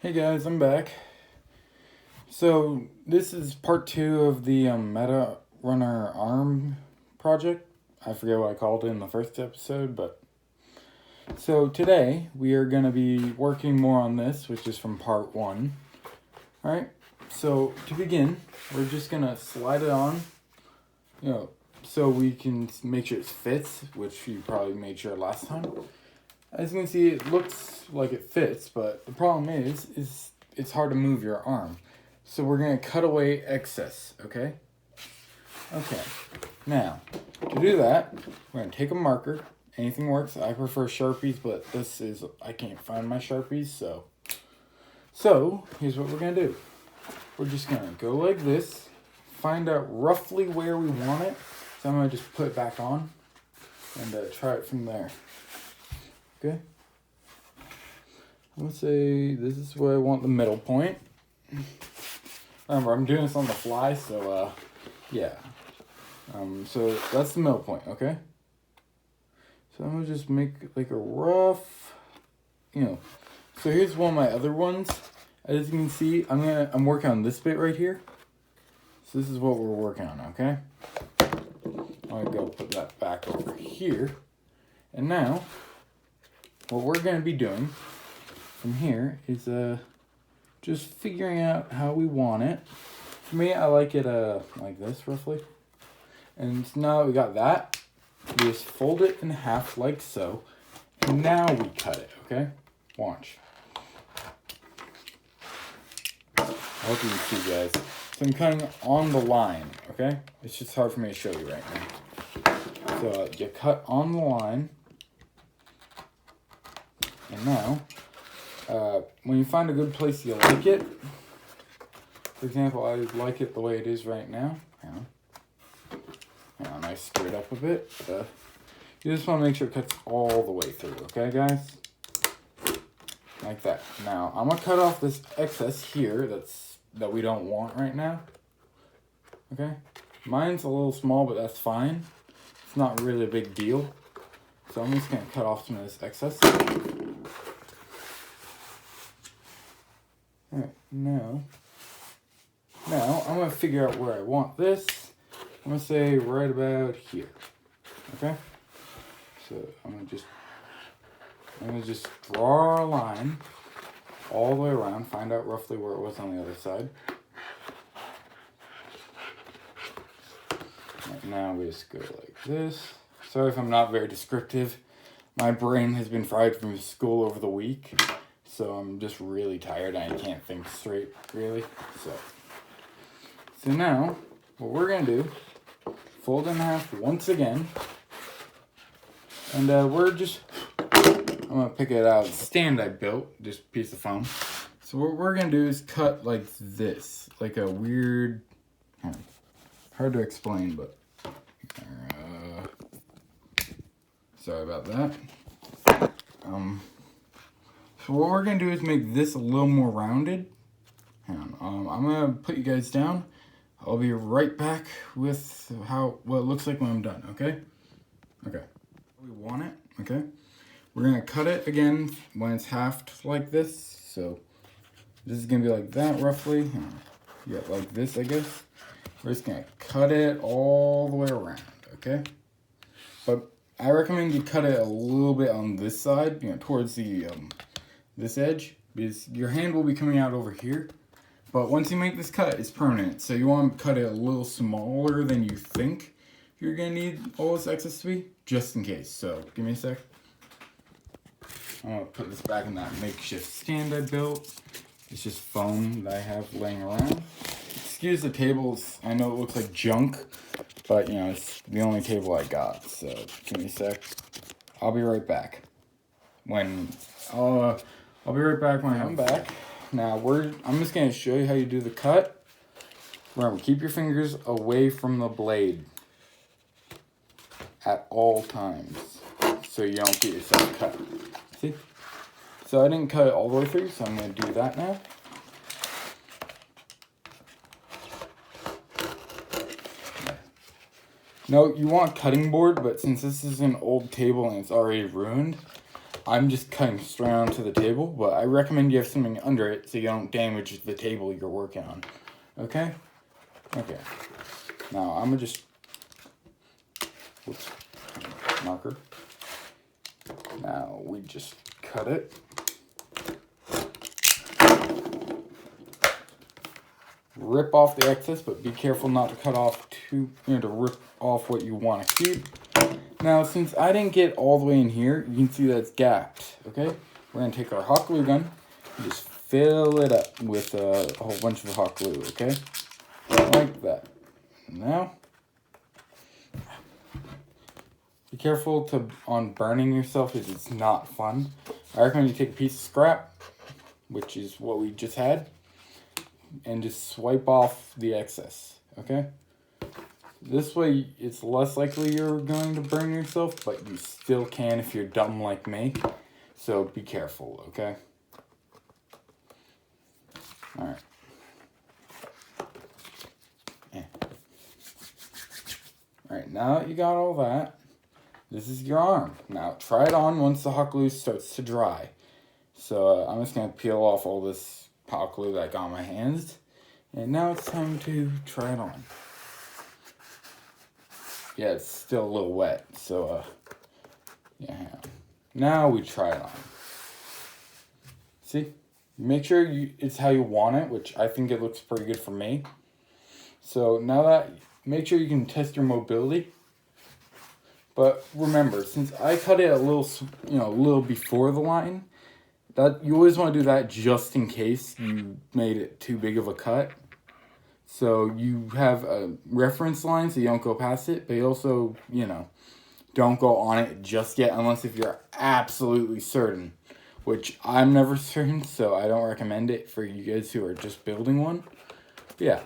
Hey guys, I'm back. So this is part 2 of the Meta Runner ARM project. I forget what I called it in the first episode, but so today we are going to be working more on this, which is from part 1. Alright, so to begin, we're just going to slide it on, so we can make sure it fits, which you probably made sure last time. As you can see, it looks like it fits, but the problem is it's hard to move your arm. So we're going to cut away excess, okay? Okay, now, to do that, we're going to take a marker. Anything works. I prefer Sharpies, but I can't find my Sharpies, So, here's what we're going to do. We're just going to go like this, find out roughly where we want it. So I'm going to just put it back on and try it from there. Okay? I'm going to say this is where I want the middle point. Remember, I'm doing this on the fly, so, yeah. So that's the middle point, okay? So I'm going to just make like a rough, So here's one of my other ones. As you can see, I'm working on this bit right here. So this is what we're working on, okay? I'm going to go put that back over here. And now, what we're going to be doing from here is just figuring out how we want it. For me, I like it like this roughly. And now that we got that, we just fold it in half like so. And now we cut it, okay? Watch. I hope you can see, guys. So I'm cutting on the line, okay? It's just hard for me to show you right now. So you cut on the line. And now, when you find a good place you like it, for example, I like it the way it is right now. Hang on, I screwed up a bit. You just want to make sure it cuts all the way through, okay, guys? Like that. Now, I'm going to cut off this excess here that we don't want right now. Okay? Mine's a little small, but that's fine. It's not really a big deal. So I'm just going to cut off some of this excess. Alright, now I'm going to figure out where I want this. I'm going to say right about here. Okay? So I'm going to just draw a line all the way around, find out roughly where it was on the other side. Right, now we just go like this. Sorry if I'm not very descriptive. My brain has been fried from school over the week. So I'm just really tired and I can't think straight, really. So now, what we're going to do, fold in half once again. And I'm going to pick it out of the stand I built, just a piece of foam. So what we're going to do is cut like this, like a weird, hard to explain, but sorry about that. So what we're going to do is make this a little more rounded. Hang on. I'm going to put you guys down. I'll be right back with what it looks like when I'm done, okay? Okay. We want it, okay? We're going to cut it again when it's halved like this. So this is going to be like that roughly. Yeah, like this, I guess. We're just going to cut it all the way around, okay? But I recommend you cut it a little bit on this side, towards the this edge, because your hand will be coming out over here. But once you make this cut, it's permanent. So you want to cut it a little smaller than you think you're going to need all this excess to be, just in case. So give me a sec. I'm going to put this back in that makeshift stand I built. It's just foam that I have laying around. Excuse the tables. I know it looks like junk, but it's the only table I got. So give me a sec. I'll be right back. I'll be right back when I'm back. Now I'm just gonna show you how you do the cut. Remember, keep your fingers away from the blade at all times, so you don't get yourself cut. See? So I didn't cut it all the way through, so I'm gonna do that now. No, you want a cutting board, but since this is an old table and it's already ruined, I'm just cutting straight onto the table, but I recommend you have something under it so you don't damage the table you're working on. Okay? Okay. Now, I'm going to just... Whoops. Marker. Now, we just cut it. Rip off the excess, but be careful not to cut off to rip off what you want to keep. Now, since I didn't get all the way in here, you can see that it's gapped, okay? We're going to take our hot glue gun and just fill it up with a whole bunch of hot glue, okay? Like that. Now, be careful on burning yourself because it's not fun. I recommend you take a piece of scrap, which is what we just had, and just swipe off the excess, okay? This way, it's less likely you're going to burn yourself, but you still can if you're dumb like me. So be careful, okay? Alright. Alright, now that you got all that, this is your arm. Now, try it on once the hot glue starts to dry. So, I'm just going to peel off all this hot glue that I got on my hands. And now it's time to try it on. Yeah, it's still a little wet, so, yeah. Now we try it on. See? Make sure it's how you want it, which I think it looks pretty good for me. So now that, make sure you can test your mobility. But remember, since I cut it a little before the line, that you always want to do that just in case you made it too big of a cut. So you have a reference line so you don't go past it, but you also, don't go on it just yet unless if you're absolutely certain, which I'm never certain, so I don't recommend it for you guys who are just building one. But yeah.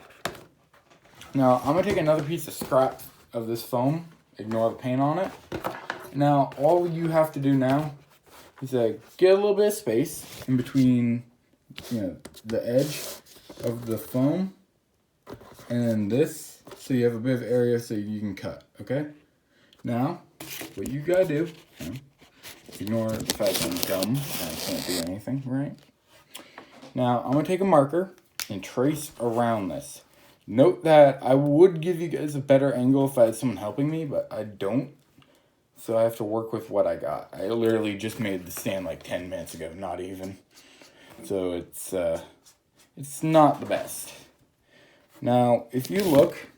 Now, I'm going to take another piece of scrap of this foam, ignore the paint on it. Now, all you have to do now is get a little bit of space in between, the edge of the foam and then this, so you have a bit of area so you can cut, okay? Now, what you gotta do, ignore the fact that I'm dumb and I can't do anything, right? Now, I'm gonna take a marker and trace around this. Note that I would give you guys a better angle if I had someone helping me, but I don't. So I have to work with what I got. I literally just made the stand like 10 minutes ago, not even. So it's not the best. Now, if you look,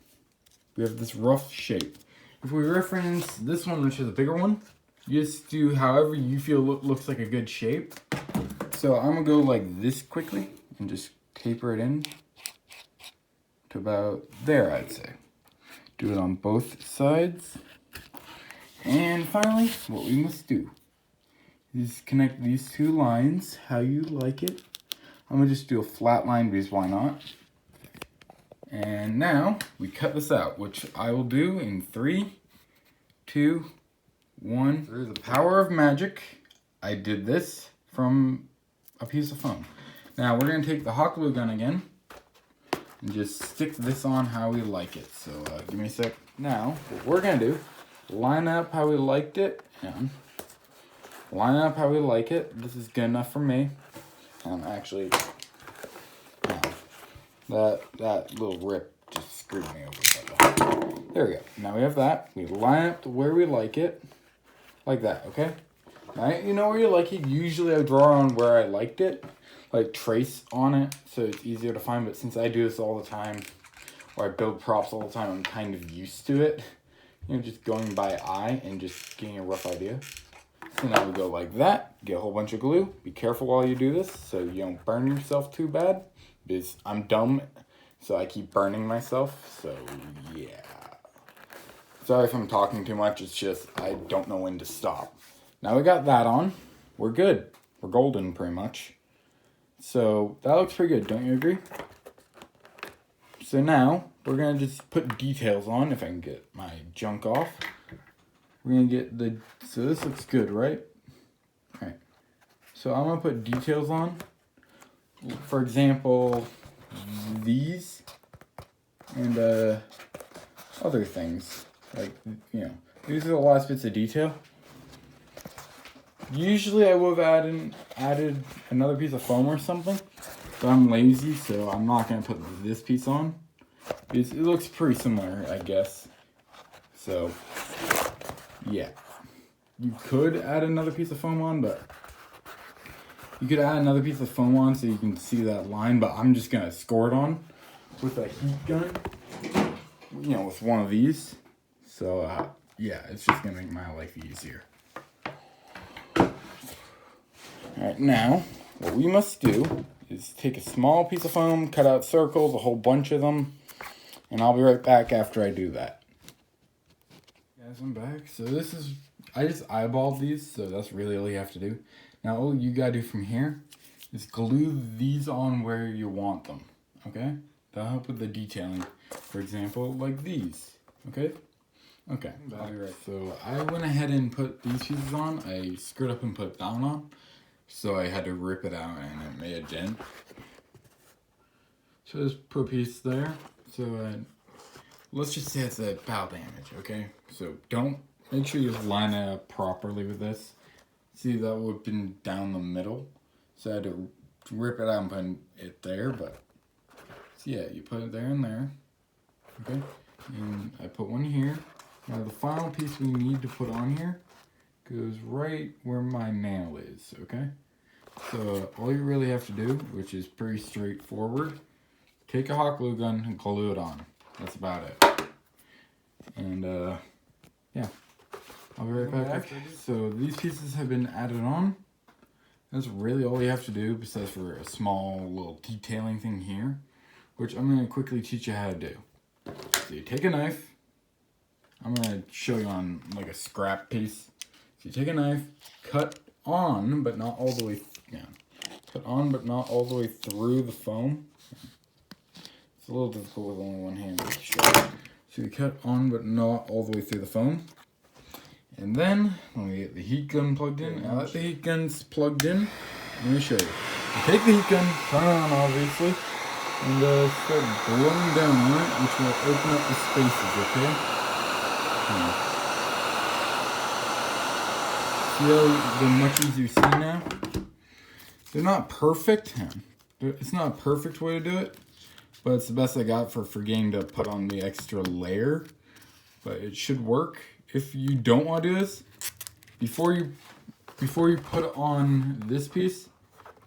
we have this rough shape. If we reference this one, which is a bigger one, you just do however you feel looks like a good shape. So I'm going to go like this quickly and just taper it in to about there, I'd say. Do it on both sides. And finally, what we must do is connect these two lines how you like it. I'm going to just do a flat line because why not? And now we cut this out, which I will do in 3, 2, 1. Through the power of magic, I did this from a piece of foam. Now we're going to take the hot glue gun again and just stick this on how we like it. So give me a sec. Now, what we're going to do, line up how we liked it. And line up how we like it. This is good enough for me. Actually, that little rip just screwed me over. There we go. Now we have that. We line up to where we like it. Like that, okay? Now you know where you like it. Usually I draw on where I liked it. Like trace on it so it's easier to find. But since I do this all the time, or I build props all the time, I'm kind of used to it. Just going by eye and just getting a rough idea. So now we go like that. Get a whole bunch of glue. Be careful while you do this so you don't burn yourself too bad. Because I'm dumb, so I keep burning myself. So yeah. Sorry if I'm talking too much. It's just I don't know when to stop. Now we got that on. We're good. We're golden pretty much. So that looks pretty good. Don't you agree? So now we're going to just put details on if I can get my junk off. We're going to get so this looks good, right? All right. So I'm going to put details on. For example, these and other things. Like, these are the last bits of detail. Usually I would have added another piece of foam or something, but I'm lazy, so I'm not going to put this piece on. It looks pretty similar, I guess. So, yeah. You could add another piece of foam on, but you could add another piece of foam on so you can see that line, but I'm just going to score it on with a heat gun, you know, with one of these. So, yeah, it's just going to make my life easier. Alright, now, what we must do is take a small piece of foam, cut out circles, a whole bunch of them, and I'll be right back after I do that. Guys, I'm back. So I just eyeballed these, so that's really all you have to do. Now, all you gotta do from here is glue these on where you want them, okay? That'll help with the detailing. For example, like these, okay? Okay, I'll be right. So I went ahead and put these pieces on. I screwed up and put that one on. So I had to rip it out and it made a dent. So just put a piece there. So let's just say it's a bow damage, okay? So make sure you line it up properly with this. See, that would have been down the middle. So I had to rip it out and put it there, but so yeah, you put it there and there. Okay? And I put one here. Now the final piece we need to put on here goes right where my nail is, okay? So all you really have to do, which is pretty straightforward, take a hot glue gun and glue it on. That's about it. And yeah, I'll be right back. So these pieces have been added on. That's really all you have to do, besides for a small little detailing thing here, which I'm going to quickly teach you how to do. So you take a knife. I'm going to show you on like a scrap piece. So you take a knife, cut on, but not all the way down. Cut on, but not all the way through the foam. It's a little difficult with only one hand. So you cut on, but not all the way through the foam. And then, when we get the heat gun plugged in, now that the heat gun's plugged in, let me show you. You take the heat gun, turn it on obviously, and start blowing down on it, which will open up the spaces, okay? See how they're much easier to see now? They're not perfect. It's not a perfect way to do it, but it's the best I got for forgetting to put on the extra layer. But it should work. If you don't want to do this, before you put on this piece,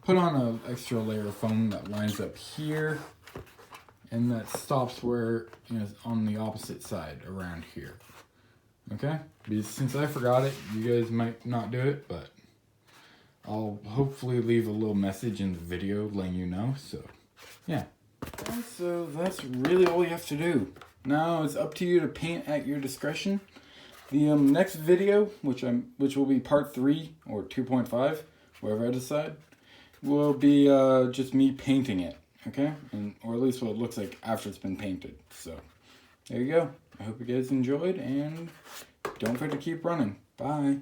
put on an extra layer of foam that lines up here, and that stops where, you know, on the opposite side around here. Okay? Because since I forgot it, you guys might not do it, but I'll hopefully leave a little message in the video letting you know. So, yeah. So that's really all you have to do. Now it's up to you to paint at your discretion. The next video, which will be part 3 or 2.5, wherever I decide, will be just me painting it, okay? Or at least what it looks like after it's been painted. So there you go. I hope you guys enjoyed, and don't forget to keep running. Bye.